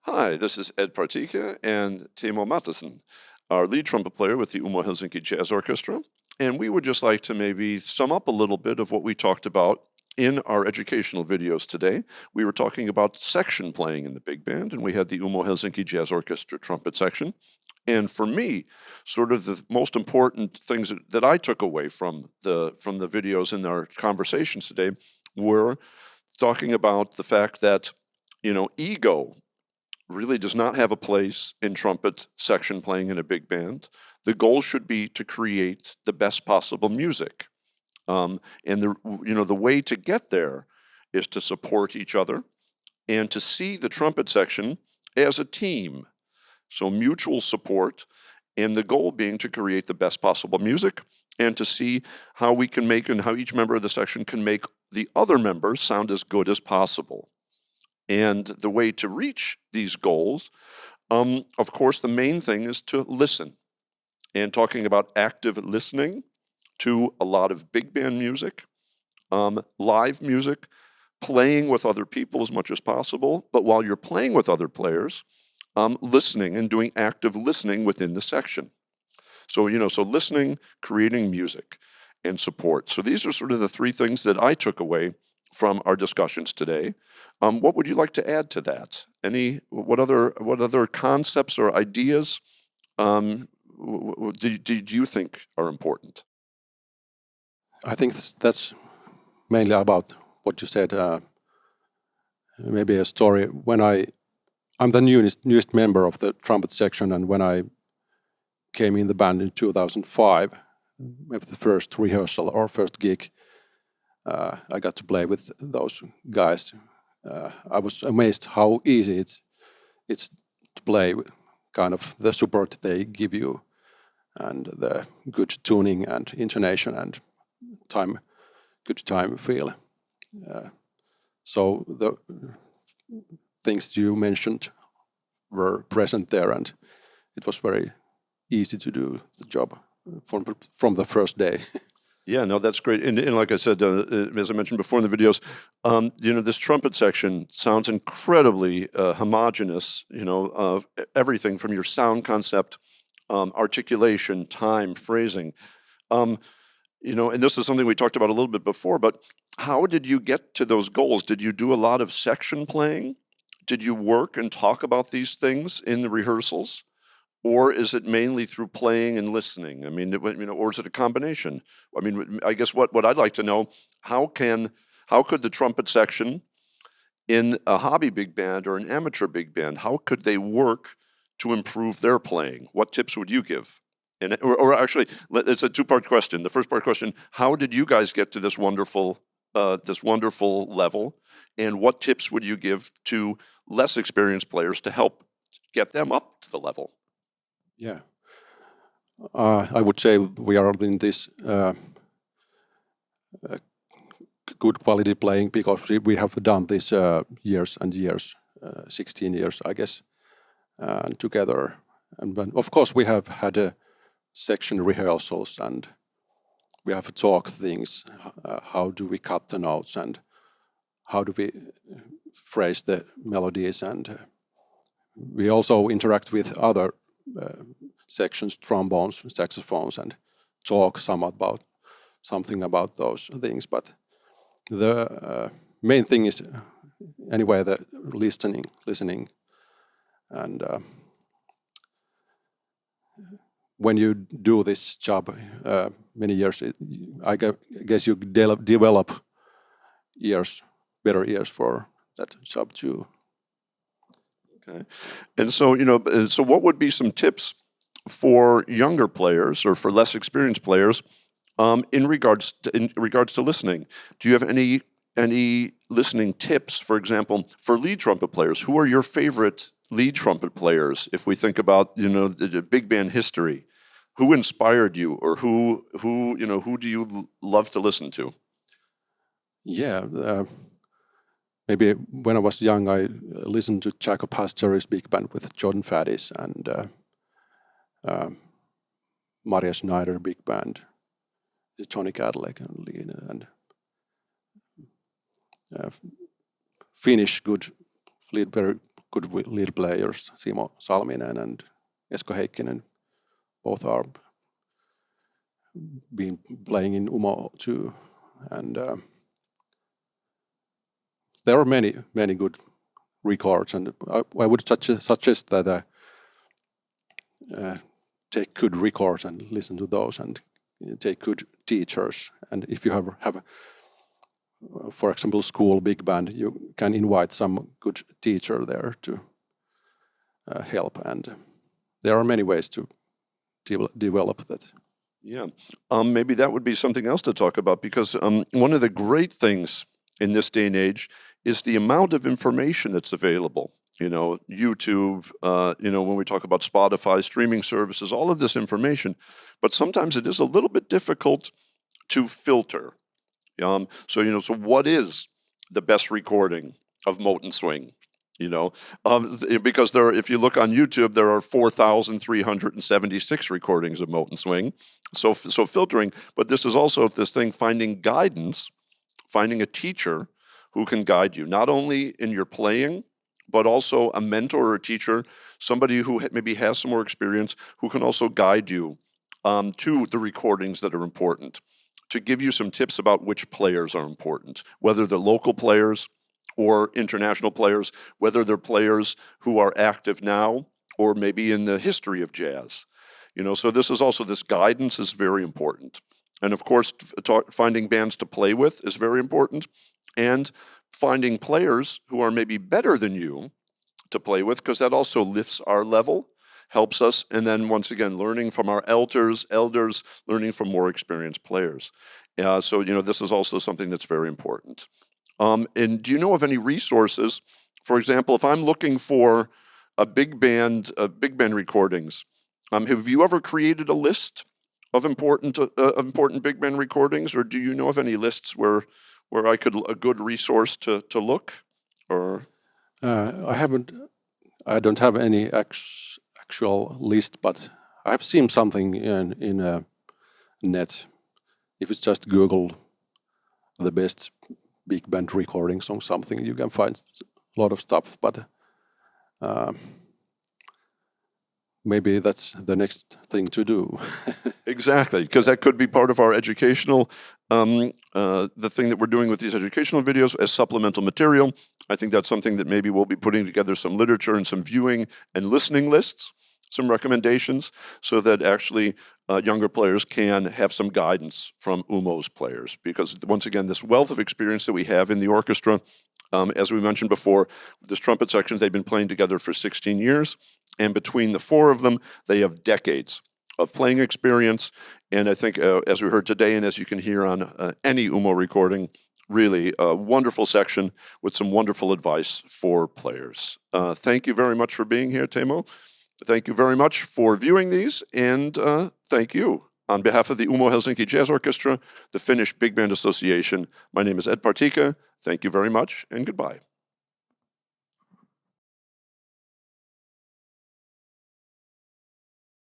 Hi, this is Ed Partyka and Teemu Mattsson, our lead trumpet player with the UMO Helsinki Jazz Orchestra. And we would just like to maybe sum up a little bit of what we talked about in our educational videos today. We were talking about section playing in the big band, and we had the UMO Helsinki Jazz Orchestra trumpet section. And for me, sort of the most important things that I took away from the videos in our conversations today were talking about the fact that, ego really does not have a place in trumpet section playing in a big band. The goal should be to create the best possible music. And the way to get there is to support each other and to see the trumpet section as a team. So mutual support, and the goal being to create the best possible music and to see how we can make and how each member of the section can make the other members sound as good as possible. And the way to reach these goals, of course, the main thing is to listen. And talking about active listening to a lot of big band music, live music, playing with other people as much as possible. But while you're playing with other players, listening and doing active listening within the section. So, so listening, creating music, and support. So these are sort of the three things that I took away from our discussions today. What would you like to add to that? What other concepts or ideas do you think are important? I think that's mainly about what you said. Maybe a story. I'm the newest member of the trumpet section, and when I came in the band in 2005, maybe the first rehearsal or first gig, I got to play with those guys. I was amazed how easy it's to play, kind of the support they give you, and the good tuning and intonation and good time feel. So the things you mentioned were present there, and it was very easy to do the job from the first day. Yeah, no, that's great. And like I said, as I mentioned before in the videos, this trumpet section sounds incredibly homogeneous, everything from your sound concept, articulation, time, phrasing. And this is something we talked about a little bit before, but how did you get to those goals? Did you do a lot of section playing? Did you work and talk about these things in the rehearsals? Or is it mainly through playing and listening? I mean, or is it a combination? I mean, I guess what I'd like to know, how could the trumpet section in a hobby big band or an amateur big band, how could they work to improve their playing? What tips would you give? Or actually, it's a two-part question. The first part question, how did you guys get to this wonderful level? And what tips would you give to less experienced players to help get them up to the level? Yeah, I would say we are in this good quality playing because we have done this years and years, 16 years, I guess, together. And of course, we have had section rehearsals, and we have talked things. How do we cut the notes, and how do we phrase the melodies, and we also interact with other sections, trombones, saxophones, and talk something about those things. But the main thing is anyway the listening, and when you do this job many years, I guess you develop better ears for that job too. Okay, and so so what would be some tips for younger players or for less experienced players in regards to listening? Do you have any listening tips, for example, for lead trumpet players? Who are your favorite lead trumpet players? If we think about the big band history, who inspired you, or who do you love to listen to? Yeah. Maybe when I was young, I listened to Jacob Hasteri's big band with Jordan Faddis and Maria Schneider big band, Tony Cadillac and Finnish good very good lead players, Simo Salminen and Esko Heikkinen. Both are been playing in UMO too, and there are many good records, and I would suggest that take good records and listen to those, and take good teachers. And if you have for example, school big band, you can invite some good teacher there to help, and there are many ways to develop that. Yeah, maybe that would be something else to talk about, because one of the great things in this day and age is the amount of information that's available. You know, YouTube, when we talk about Spotify, streaming services, all of this information, but sometimes it is a little bit difficult to filter. So what is the best recording of Moten Swing? Because if you look on YouTube, there are 4,376 recordings of Moten Swing. So filtering, but this is also this thing, finding guidance, finding a teacher who can guide you, not only in your playing, but also a mentor or a teacher, somebody who maybe has some more experience, who can also guide you to the recordings that are important, to give you some tips about which players are important, whether they're local players or international players, whether they're players who are active now or maybe in the history of jazz. So this guidance is very important. And of course, finding bands to play with is very important, and finding players who are maybe better than you to play with, because that also lifts our level, helps us, and then once again, learning from our elders, learning from more experienced players. So this is also something that's very important. And do you know of any resources? For example, if I'm looking for a big band recordings, have you ever created a list of important big band recordings, or do you know of any lists where a good resource to look? Or I don't have any actual list, but I've seen something in net. If it's just Google the best big band recordings or something, you can find a lot of stuff. But maybe that's the next thing to do. Exactly, because that could be part of our educational, the thing that we're doing with these educational videos as supplemental material. I think that's something that maybe we'll be putting together some literature and some viewing and listening lists, some recommendations, so that actually younger players can have some guidance from UMO's players. Because once again, this wealth of experience that we have in the orchestra, as we mentioned before, this trumpet section, they've been playing together for 16 years. And between the four of them, they have decades of playing experience. And I think, as we heard today, and as you can hear on any UMO recording, really a wonderful section with some wonderful advice for players. Thank you very much for being here, Teemu. Thank you very much for viewing these, and thank you. On behalf of the UMO Helsinki Jazz Orchestra, the Finnish Big Band Association, my name is Ed Partyka. Thank you very much, and goodbye.